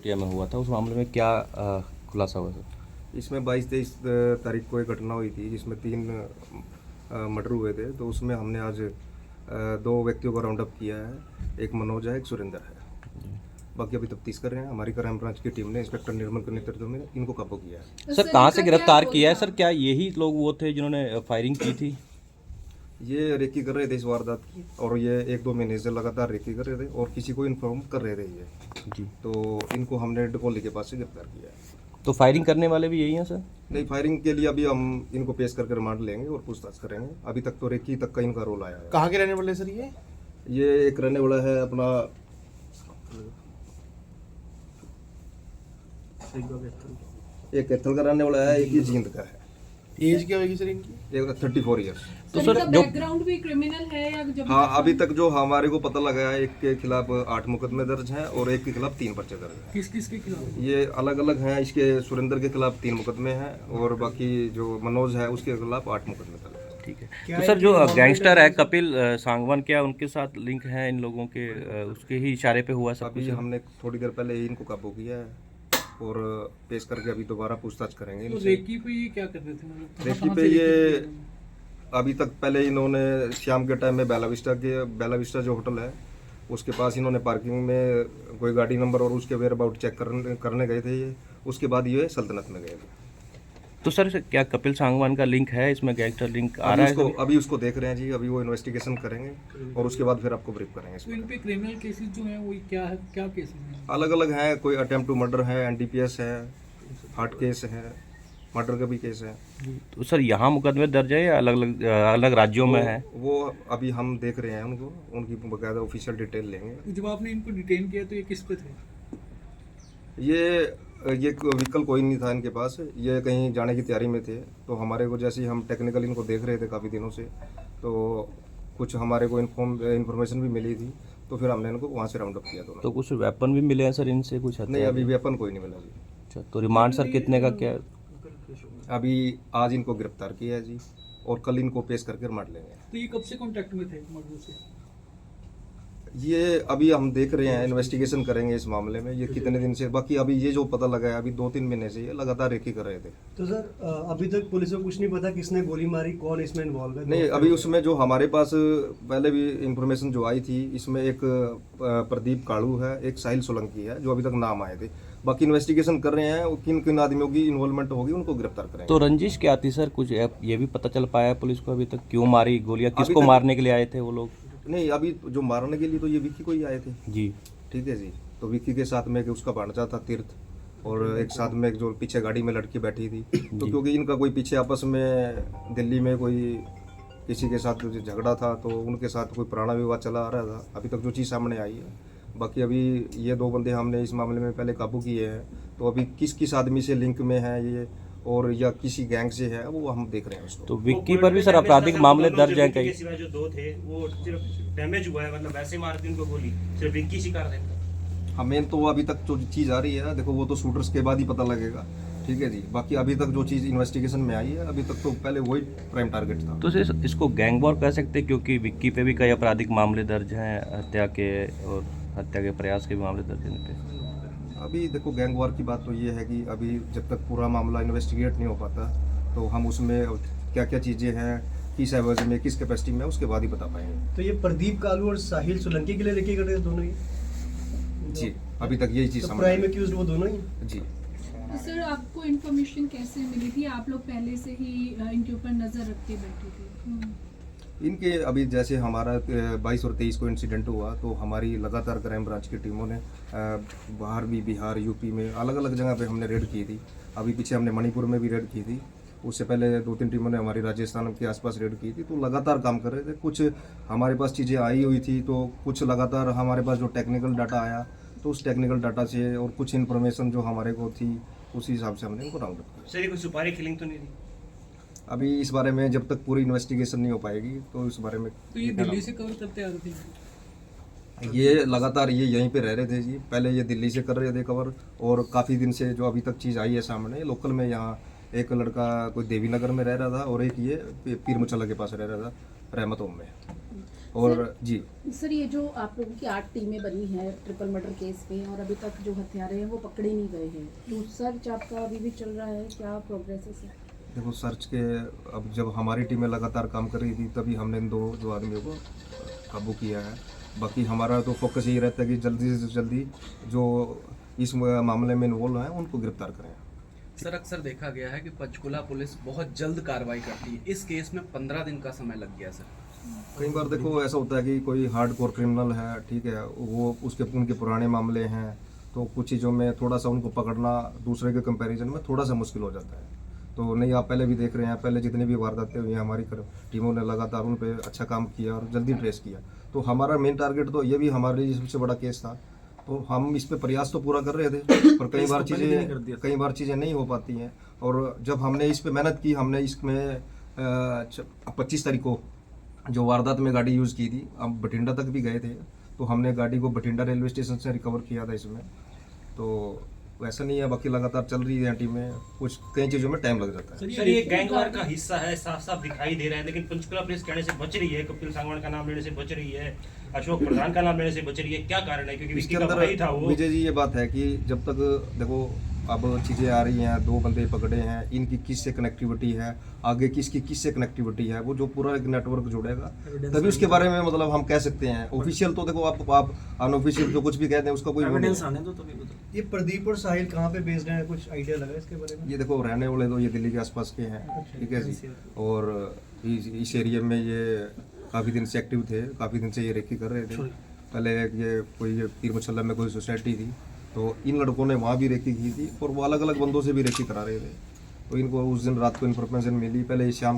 चोटिया में हुआ था, उस मामले में क्या खुलासा हुआ सर? इसमें 22-23 तारीख को एक घटना हुई थी जिसमें 3 मर्डर हुए थे। तो उसमें हमने आज 2 व्यक्तियों को राउंड अप किया है। एक मनोज है, एक सुरेंद्र है। बाकी अभी तफ्तीश कर रहे हैं। हमारी क्राइम ब्रांच की टीम ने इंस्पेक्टर निर्मल के नेतृत्व में इनको काबू किया है। सर कहाँ से गिरफ्तार किया है सर? क्या यही लोग वो थे जिन्होंने फायरिंग की थी? ये रेकी कर रहे थे इस वारदात की, और ये 1-2 महीने से लगातार रेकी कर रहे थे और किसी को इन्फॉर्म कर रहे थे ये जी। तो इनको हमने डकोली के पास से गिरफ्तार किया है। तो फायरिंग करने वाले भी यही हैं सर? नहीं, फायरिंग के लिए अभी हम इनको पेश करके रिमांड लेंगे और पूछताछ करेंगे। अभी तक तो रेकी तक का इनका रोल आया है। कहाँ के रहने वाले सर ये एक रहने वाला है अपना एक कैथल का रहने वाला है, एक ही जींद का है। एज क्या होगी सर इनकी? एक 34 ईयर्स। तो सर सर जो बैकग्राउंड भी क्रिमिनल है या जब हाँ, अभी तक जो हमारे को पता लगा है, एक के खिलाफ 8 मुकदमे दर्ज हैं और एक के खिलाफ 3 पर्चे दर्ज हैं। किस किस के खिलाफ? ये अलग अलग हैं। इसके सुरेंद्र के खिलाफ 3 मुकदमे हैं और बाकी जो मनोज है उसके खिलाफ 8 मुकदमे दर्ज हैं। ठीक है। तो सर जो गैंगस्टर है कपिल सांगवान, क्या उनके साथ लिंक है इन लोगों के? उसके ही इशारे पे हुआ सब अभी कुछ? हमने थोड़ी देर पहले ही इनको काबू किया है और पेश करके अभी दोबारा पूछताछ करेंगे तो इनसे। रेकी पे ये क्या कर रहे थे? मतलब रेकी पे ये अभी तक पहले इन्होंने शाम के टाइम में बेला विस्टा जो होटल है उसके पास इन्होंने पार्किंग में कोई गाड़ी नंबर और उसके वेयर अबाउट चेक करने गए थे ये। उसके बाद ये सल्तनत में गए थे। तो सर क्या कपिल सांगवान का लिंक है इसमें? गैंगस्टर लिंक आ रहा है? अभी उसको देख रहे हैं जी। अभी वो इन्वेस्टिगेशन करेंगे और उसके बाद फिर आपको ब्रीफ करेंगे। तो इन पे क्रिमिनल केसेस जो हैं वो क्या है, क्या केसेस हैं? अलग अलग हैं। कोई अटेम्प्ट टू मर्डर है, NDPS है, हार्ट केस है, मर्डर का भी केस है। तो सर यहाँ मुकदमे दर्ज है या अलग अलग अलग राज्यों में है? वो अभी हम देख रहे हैं उनको, उनकी बकायदा ऑफिशियल डिटेल लेंगे। जब आपने इनको डिटेन किया तो ये किस पे थे? ये व्हीकल कोई नहीं था इनके पास। ये कहीं जाने की तैयारी में थे। तो हमारे को जैसे ही हम टेक्निकल इनको देख रहे थे काफ़ी दिनों से, तो कुछ हमारे को इन्फॉर्मेशन भी मिली थी, तो फिर हमने इनको वहाँ से राउंड अप किया। तो कुछ वेपन भी मिले हैं सर इनसे? कुछ नहीं, अभी वेपन कोई नहीं मिला जी। अच्छा, तो रिमांड सर कितने का क्या? अभी आज इनको गिरफ्तार किया है जी और कल इनको पेश करके रिमांड लेंगे। तो ये कब से कांटेक्ट में थे मर्डर से? ये अभी हम देख रहे हैं, इन्वेस्टिगेशन करेंगे इस मामले में ये कितने दिन से। बाकी अभी ये जो पता लगा है, अभी 2-3 महीने से ये लगातार रेकी कर रहे थे। तो सर अभी तक पुलिस को कुछ नहीं पता किसने गोली मारी, कौन इसमें इन्वॉल्व है? नहीं, अभी उसमें जो हमारे पास पहले भी इंफॉर्मेशन जो आई थी, इसमें एक प्रदीप काड़ू है, एक साहिल सोलंकी है, जो अभी तक नाम आए थे। बाकी इन्वेस्टिगेशन कर रहे हैं, किन किन आदमियों की इन्वॉल्वमेंट होगी उनको गिरफ्तार करेंगे। तो रंजिश क्या थी सर? कुछ ये भी पता चल पाया पुलिस को अभी तक? क्यों मारी गोलियां? किसको मारने के लिए आए थे वो लोग? नहीं, अभी जो मारने के लिए तो ये विक्की को ही आए थे जी। ठीक है जी। तो विक्की के साथ में एक उसका भांजा था तीर्थ, और एक साथ में एक जो पीछे गाड़ी में लड़की बैठी थी। तो क्योंकि इनका कोई पीछे आपस में दिल्ली में कोई किसी के साथ जो झगड़ा था, तो उनके साथ कोई पुराना विवाद चला आ रहा था। अभी तक जो चीज़ सामने आई है। बाकी अभी ये 2 बंदे हमने इस मामले में पहले काबू किए हैं। तो अभी किस किस आदमी से लिंक में है ये और या किसी गैंग से है, वो हम देख रहे हैं उसको। तो विक्की पर भी सर आपराधिक मामले दर्ज हैं कई? सिवाय जो 2 थे वो सिर्फ डैमेज हुआ है, मतलब वैसे मार दी उनको गोली, सिर्फ विक्की शिकार थे। हमें तो अभी तक जो चीज़ आ रही है, देखो वो तो शूटर्स के बाद ही पता लगेगा। ठीक है जी। बाकी अभी तक जो चीज़ इन्वेस्टिगेशन में आई है, अभी तक तो पहले वही प्राइम टारगेट था। तो इसको गैंग वॉर कह सकते हैं, क्योंकि विक्की पे भी कई आपराधिक मामले दर्ज हैं, हत्या के और हत्या के प्रयास के भी मामले दर्ज हैं इन पे। अभी देखो, गैंग वॉर की बात तो ये है कि अभी जब तक पूरा मामला इन्वेस्टिगेट नहीं हो पाता, तो हम उसमें क्या क्या चीज़ें हैं, किस एवज में, किस कैपेसिटी में, उसके बाद ही बता पाएंगे। तो ये प्रदीप कालू और साहिल सोलंकी के लिए लेके गए दोनों ही? जी, अभी तक यही चीज़ तो प्राइम एक्यूज्ड वो दोनों ही? जी। तो सर आपको इन्फॉर्मेशन कैसे मिली थी? आप लोग पहले से ही इनके ऊपर नजर रख के बैठे थे? इनके अभी जैसे हमारा 22 और 23 को इंसिडेंट हुआ, तो हमारी लगातार क्राइम ब्रांच की टीमों ने बाहर भी, बिहार, यूपी में अलग अलग जगह पे हमने रेड की थी। अभी पीछे हमने मणिपुर में भी रेड की थी। उससे पहले 2-3 टीमों ने हमारी राजस्थान के आसपास रेड की थी। तो लगातार काम कर रहे थे। कुछ हमारे पास चीज़ें आई हुई थी, तो कुछ लगातार हमारे पास जो टेक्निकल डाटा आया, तो उस टेक्निकल डाटा से और कुछ इन्फॉर्मेशन जो हमारे को थी, उसी हिसाब से हमने इनको राउंड अप किया। सर ये कोई सुपारी किलिंग तो नहीं थी? अभी इस बारे में जब तक पूरी इन्वेस्टिगेशन नहीं हो पाएगी, तो इस बारे में तो ये दिल्ली से कवर करते आ रहे थे? ये लगातार ये यहीं पे रह रहे थे जी। पहले ये दिल्ली से कर रहे थे कवर, और काफ़ी दिन से जो अभी तक चीज़ आई है सामने लोकल में, यहाँ एक लड़का कोई देवी नगर में रह रहा था और एक ये पीर मुचल्ला के पास रह रहा था, रहमत होम में। और जी सर ये जो आप लोगों की 8 टीमें बनी हैं ट्रिपल मर्डर केस में और अभी तक जो हत्यारे हैं वो पकड़े नहीं गए हैं, तो सर्च आपका अभी भी चल रहा है, क्या प्रोग्रेस है सर? देखो सर्च के अब जब हमारी टीमें लगातार काम कर रही थी तभी हमने इन 2 जो आदमियों को काबू किया है। बाकी हमारा तो फोकस यही रहता है कि जल्दी से जल्दी जो इस मामले में इन्वॉल्व हैं उनको गिरफ्तार करें। सर अक्सर देखा गया है कि पंचकुला पुलिस बहुत जल्द कार्रवाई करती है, इस केस में 15 दिन का समय लग गया सर। कई बार देखो ऐसा होता है कि कोई हार्डकोर क्रिमिनल है, ठीक है, वो उनके पुराने मामले हैं, तो कुछ चीज़ों में थोड़ा सा उनको पकड़ना दूसरे के कंपैरिजन में थोड़ा सा मुश्किल हो जाता है। तो नहीं, आप पहले भी देख रहे हैं, पहले जितनी भी वारदातें हुई हैं हमारी टीमों ने लगातार उन पर अच्छा काम किया और जल्दी ट्रेस किया। तो हमारा मेन टारगेट तो ये भी हमारे लिए सबसे बड़ा केस था, तो हम इस पे प्रयास तो पूरा कर रहे थे, पर कई बार चीज़ें नहीं हो पाती हैं। और जब हमने इस पे मेहनत की, हमने इसमें 25 तारीख को जो वारदात में गाड़ी यूज़ की थी, अब बठिंडा तक भी गए थे, तो हमने गाड़ी को बठिंडा रेलवे स्टेशन से रिकवर किया था इसमें। तो वैसा नहीं है, बाकी लगातार चल रही है टीमें, कुछ कई चीज़ों में टाइम लग जाता है। सर ये गैंगवार का हिस्सा है, साफ साफ दिखाई दे रहा है, लेकिन पंचकुला पुलिस कहने से बच रही है, कपिल सांगवान का नाम लेने से बच रही है, अशोक प्रधान का नाम लेने से बच रही है, क्या कारण है? क्योंकि इसके विक्की का भाई था अंदर वो। विजय जी ये बात है कि जब तक देखो अब चीज़ें आ रही हैं, 2 बंदे पकड़े हैं, इनकी किससे कनेक्टिविटी है, आगे किसकी किससे कनेक्टिविटी है, वो जो पूरा एक नेटवर्क जुड़ेगा तभी उसके बारे में मतलब हम कह सकते हैं। ऑफिशियल तो देखो आप अनऑफिशियल जो कुछ भी कहते हैं उसका कोई वो नहीं है। ये प्रदीप और साहिल कहाँ पे बेस्ड हैं, कुछ आइडिया लगा इसके बारे में? ये देखो रहने वाले तो ये दिल्ली के आसपास के हैं, ठीक है जी, और इस एरिया में ये काफ़ी दिन से एक्टिव थे, काफ़ी दिन से ये रेकी कर रहे थे। पहले ये कोई पीर मुसल्ला में कोई सोसाइटी थी, तो इन लड़कों ने वहाँ भी रेकी की थी और वो अलग अलग बंदों से भी रेकी करा रहे थे। तो इनको उस दिन रात को इन्फॉर्मेशन मिली, पहले शाम